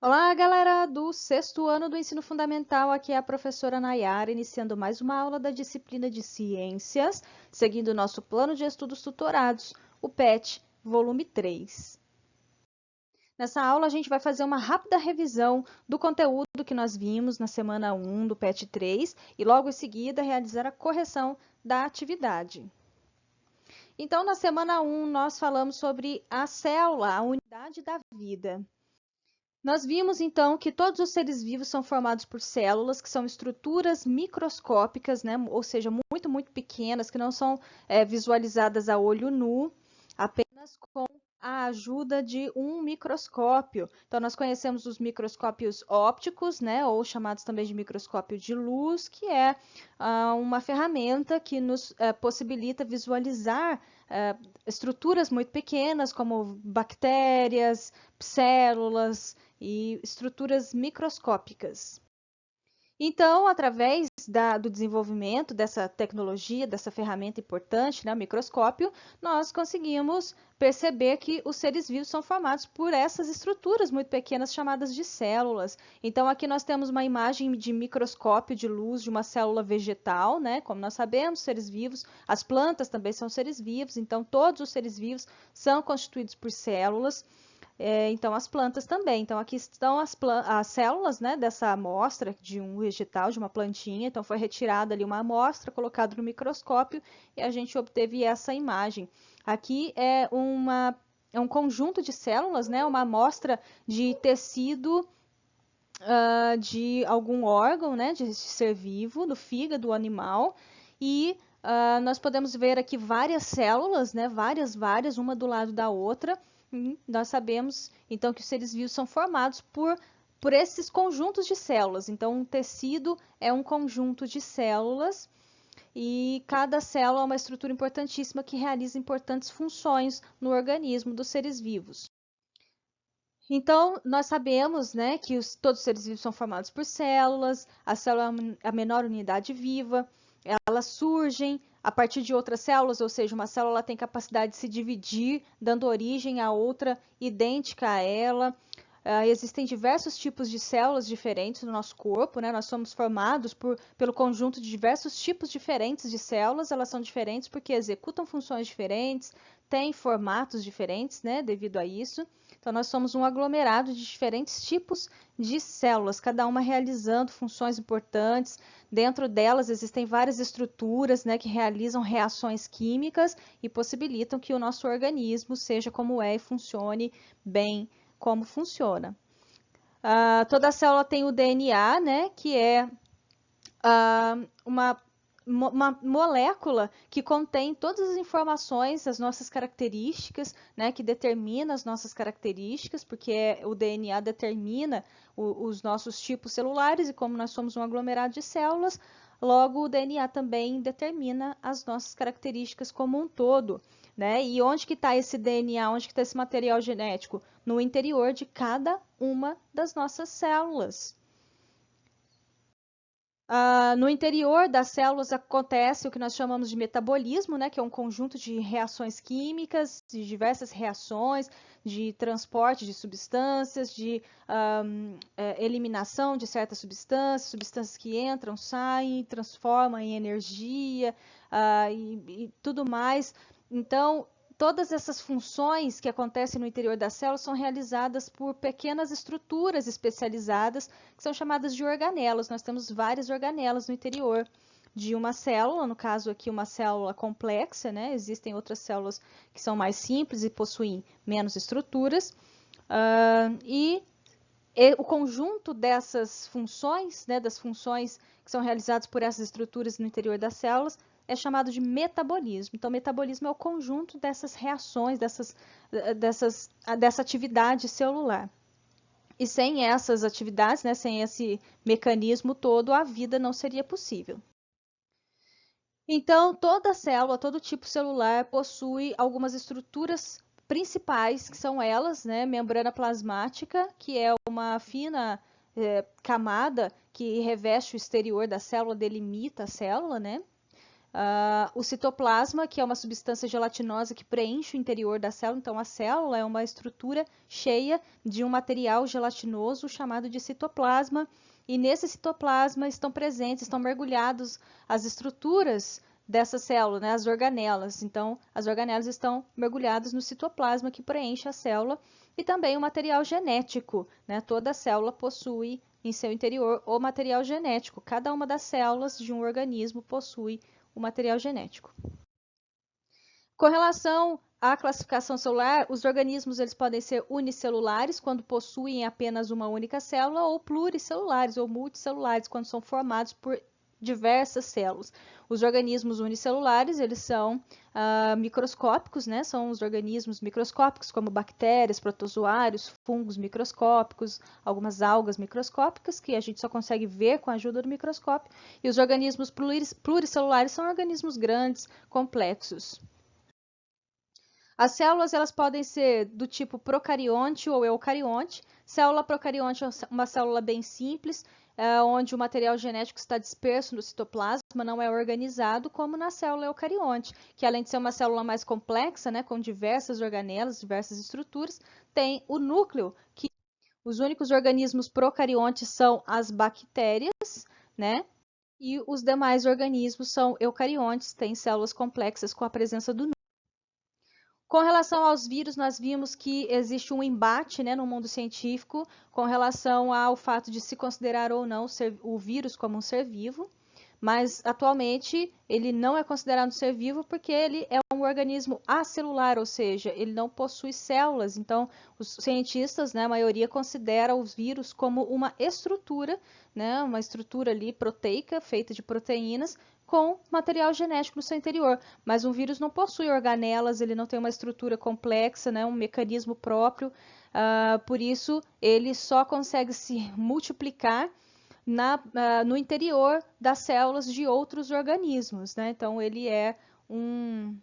Olá, galera do sexto ano do ensino fundamental. Aqui é a professora Nayara, iniciando mais uma aula da disciplina de Ciências, seguindo o nosso plano de estudos tutorados, o PET, volume 3. Nessa aula, a gente vai fazer uma rápida revisão do conteúdo que nós vimos na semana 1 do PET 3 e logo em seguida realizar a correção da atividade. Então, na semana 1, nós falamos sobre a célula, a unidade da vida. Nós vimos então que todos os seres vivos são formados por células, que são estruturas microscópicas, né? Ou seja, muito pequenas, que não são visualizadas a olho nu, apenas com a ajuda de um microscópio. Então, nós conhecemos os microscópios ópticos, né? Ou chamados também de microscópio de luz, que é uma ferramenta que nos possibilita visualizar estruturas muito pequenas, como bactérias, células e estruturas microscópicas. Então, através do desenvolvimento dessa tecnologia, dessa ferramenta importante, né, o microscópio, nós conseguimos perceber que os seres vivos são formados por essas estruturas muito pequenas chamadas de células. Então, aqui nós temos uma imagem de microscópio de luz de uma célula vegetal, né? Como nós sabemos, seres vivos, as plantas também são seres vivos, então todos os seres vivos são constituídos por células. Então, as plantas também. Então, aqui estão as células, né, dessa amostra de um vegetal, de uma plantinha. Então, foi retirada ali uma amostra, colocada no microscópio e a gente obteve essa imagem. Aqui é um conjunto de células, né, uma amostra de tecido de algum órgão, né, de ser vivo, do fígado do animal. E nós podemos ver aqui várias células, né, várias, uma do lado da outra. Nós sabemos, então, que os seres vivos são formados por esses conjuntos de células. Então, um tecido é um conjunto de células e cada célula é uma estrutura importantíssima que realiza importantes funções no organismo dos seres vivos. Então, nós sabemos, né, que todos os seres vivos são formados por células, a célula é a menor unidade viva, elas surgem a partir de outras células, ou seja, uma célula tem capacidade de se dividir, dando origem a outra idêntica a ela. Existem diversos tipos de células diferentes no nosso corpo, né? Nós somos formados pelo conjunto de diversos tipos diferentes de células, elas são diferentes porque executam funções diferentes, têm formatos diferentes, né, devido a isso. Então, nós somos um aglomerado de diferentes tipos de células, cada uma realizando funções importantes. Dentro delas existem várias estruturas, né, que realizam reações químicas e possibilitam que o nosso organismo seja como é e funcione bem como funciona. Toda célula tem o DNA, né, que é uma molécula que contém todas as informações, as nossas características, né, que determina as nossas características, porque o DNA determina os nossos tipos celulares e como nós somos um aglomerado de células, logo o DNA também determina as nossas características como um todo, né? E onde que está esse DNA, onde que está esse material genético? No interior de cada uma das nossas células. No interior das células acontece o que nós chamamos de metabolismo, né, que é um conjunto de reações químicas, de diversas reações, de transporte de substâncias, de eliminação de certas substâncias, substâncias que entram, saem, transformam em energia e tudo mais. Então, todas essas funções que acontecem no interior da célula são realizadas por pequenas estruturas especializadas, que são chamadas de organelas. Nós temos várias organelas no interior de uma célula, no caso aqui uma célula complexa, né? Existem outras células que são mais simples e possuem menos estruturas. E o conjunto dessas funções, né, das funções que são realizadas por essas estruturas no interior das células, é chamado de metabolismo. Então, metabolismo é o conjunto dessas reações, dessa atividade celular. E sem essas atividades, né, sem esse mecanismo todo, a vida não seria possível. Então, toda célula, todo tipo celular possui algumas estruturas principais, que são elas, né? Membrana plasmática, que é uma fina camada que reveste o exterior da célula, delimita a célula, né? o citoplasma, que é uma substância gelatinosa que preenche o interior da célula. Então, a célula é uma estrutura cheia de um material gelatinoso chamado de citoplasma. E nesse citoplasma estão presentes, estão mergulhados as estruturas dessa célula, né, as organelas. Então, as organelas estão mergulhadas no citoplasma que preenche a célula e também o material genético, né? Toda célula possui em seu interior o material genético. Cada uma das células de um organismo possui o material genético. Com relação à classificação celular, os organismos eles podem ser unicelulares, quando possuem apenas uma única célula, ou pluricelulares ou multicelulares, quando são formados por diversas células. Os organismos unicelulares, eles são microscópicos, né? São os organismos microscópicos, como bactérias, protozoários, fungos microscópicos, algumas algas microscópicas, que a gente só consegue ver com a ajuda do microscópio. E os organismos pluricelulares são organismos grandes, complexos. As células elas podem ser do tipo procarionte ou eucarionte. Célula procarionte é uma célula bem simples, onde o material genético está disperso no citoplasma, não é organizado, como na célula eucarionte, que além de ser uma célula mais complexa, né, com diversas organelas, diversas estruturas, tem o núcleo, que os únicos organismos procariontes são as bactérias, né, e os demais organismos são eucariontes, têm células complexas com a presença do núcleo. Com relação aos vírus, nós vimos que existe um embate, né, no mundo científico com relação ao fato de se considerar ou não o vírus como um ser vivo, mas atualmente ele não é considerado um ser vivo porque ele é um organismo acelular, ou seja, ele não possui células. Então, os cientistas, né, a maioria considera os vírus como uma estrutura, né, uma estrutura ali proteica feita de proteínas, com material genético no seu interior, mas um vírus não possui organelas, ele não tem uma estrutura complexa, né, um mecanismo próprio, por isso ele só consegue se multiplicar no interior das células de outros organismos, né? Então ele é um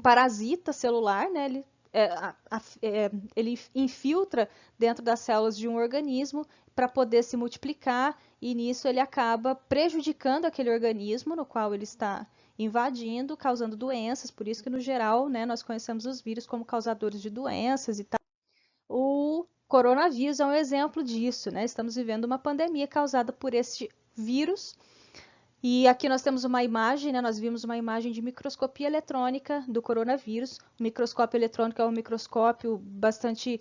parasita celular, né? Ele infiltra dentro das células de um organismo para poder se multiplicar e nisso ele acaba prejudicando aquele organismo no qual ele está invadindo, causando doenças, por isso que no geral, né, nós conhecemos os vírus como causadores de doenças e tal. O coronavírus é um exemplo disso, né? Estamos vivendo uma pandemia causada por este vírus. E aqui nós temos uma imagem, né? Nós vimos uma imagem de microscopia eletrônica do coronavírus. O microscópio eletrônico é um microscópio bastante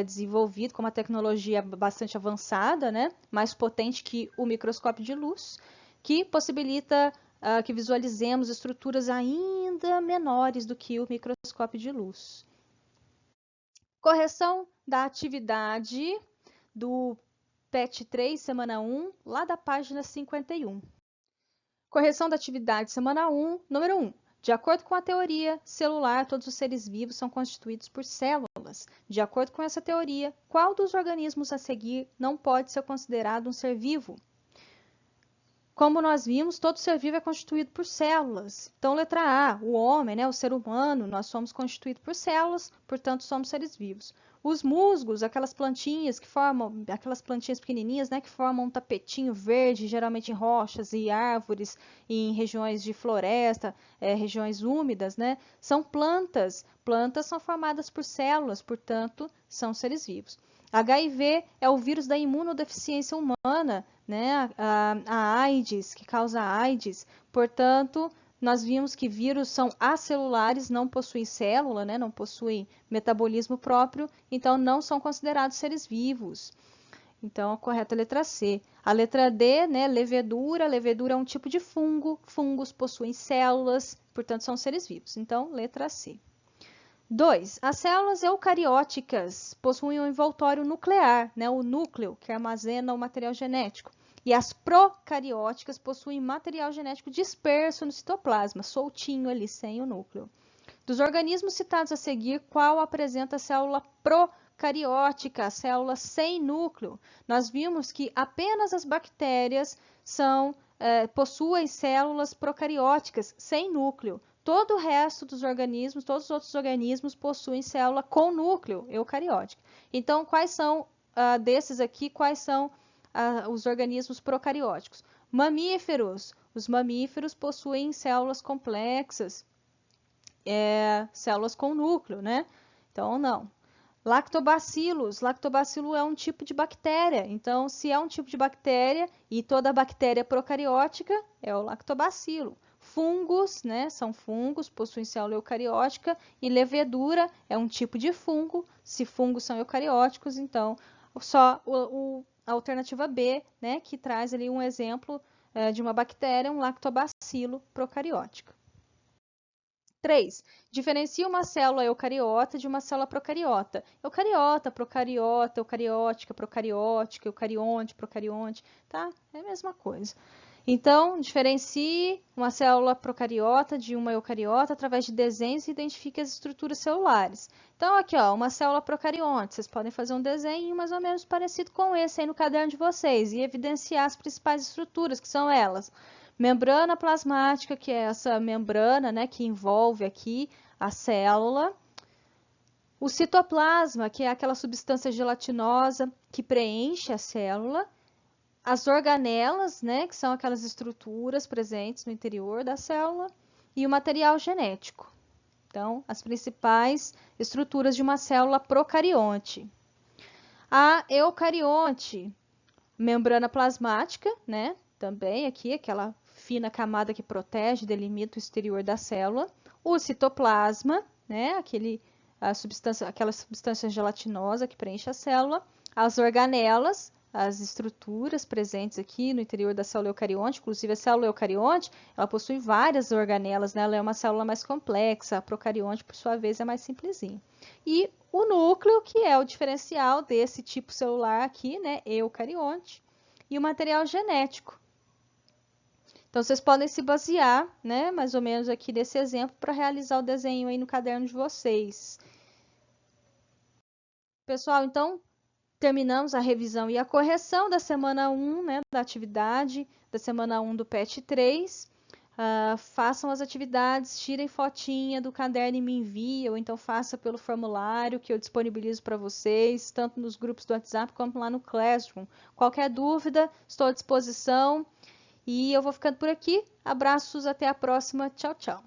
desenvolvido, com uma tecnologia bastante avançada, né? Mais potente que o microscópio de luz, que possibilita que visualizemos estruturas ainda menores do que o microscópio de luz. Correção da atividade do PET 3, semana 1, lá da página 51. Correção da atividade, semana 1, número 1. De acordo com a teoria celular, todos os seres vivos são constituídos por células. De acordo com essa teoria, qual dos organismos a seguir não pode ser considerado um ser vivo? Como nós vimos, todo ser vivo é constituído por células. Então, letra A, o homem, né, o ser humano, nós somos constituídos por células, portanto, somos seres vivos. Os musgos, aquelas plantinhas pequenininhas, né, que formam um tapetinho verde, geralmente em rochas e árvores, e em regiões de floresta, regiões úmidas, né, são plantas. Plantas são formadas por células, portanto, são seres vivos. HIV é o vírus da imunodeficiência humana, né? A AIDS, que causa AIDS. Portanto, nós vimos que vírus são acelulares, não possuem célula, né? Não possuem metabolismo próprio, então não são considerados seres vivos. Então, a correta é a letra C. A letra D, né? Levedura. Levedura é um tipo de fungo. Fungos possuem células, portanto, são seres vivos. Então, letra C. 2. As células eucarióticas possuem um envoltório nuclear, né, o núcleo, que armazena o material genético. E as procarióticas possuem material genético disperso no citoplasma, soltinho ali, sem o núcleo. Dos organismos citados a seguir, qual apresenta a célula procariótica, a célula sem núcleo? Nós vimos que apenas as bactérias possuem células procarióticas sem núcleo. Todo o resto dos organismos, todos os outros organismos possuem célula com núcleo eucariótico. Então, quais são desses aqui, quais são os organismos procarióticos? Mamíferos, os mamíferos possuem células complexas, células com núcleo, né? Então, não. Lactobacillus. Lactobacilo é um tipo de bactéria. Então, se é um tipo de bactéria e toda bactéria é procariótica, é o lactobacilo. Fungos, né? São fungos, possuem célula eucariótica. E levedura é um tipo de fungo. Se fungos são eucarióticos, então, só a alternativa B, né? Que traz ali um exemplo de uma bactéria, um lactobacilo procariótico. 3. Diferencia uma célula eucariota de uma célula procariota. Eucariota, procariota, eucariótica, procariótica, eucarionte, procarionte, tá? É a mesma coisa. Então, diferencie uma célula procariota de uma eucariota através de desenhos e identifique as estruturas celulares. Então, aqui, ó, uma célula procarionte. Vocês podem fazer um desenho mais ou menos parecido com esse aí no caderno de vocês e evidenciar as principais estruturas, que são elas. Membrana plasmática, que é essa membrana, né, que envolve aqui a célula. O citoplasma, que é aquela substância gelatinosa que preenche a célula. As organelas, né, que são aquelas estruturas presentes no interior da célula. E o material genético. Então, as principais estruturas de uma célula procarionte. A eucarionte, membrana plasmática, né, também aqui, aquela fina camada que protege, delimita o exterior da célula, o citoplasma, né, aquela substância gelatinosa que preenche a célula, as organelas, as estruturas presentes aqui no interior da célula eucarionte, inclusive a célula eucarionte, ela possui várias organelas, né, ela é uma célula mais complexa, a procarionte, por sua vez, é mais simplesinha. E o núcleo, que é o diferencial desse tipo celular aqui, né, eucarionte, e o material genético. Então, vocês podem se basear, né, mais ou menos aqui nesse exemplo, para realizar o desenho aí no caderno de vocês. Pessoal, então, terminamos a revisão e a correção da semana 1, né, da atividade, da semana 1 do PET 3. Façam as atividades, tirem fotinha do caderno e me enviem, ou então faça pelo formulário que eu disponibilizo para vocês, tanto nos grupos do WhatsApp como lá no Classroom. Qualquer dúvida, estou à disposição. E eu vou ficando por aqui. Abraços, até a próxima. Tchau, tchau.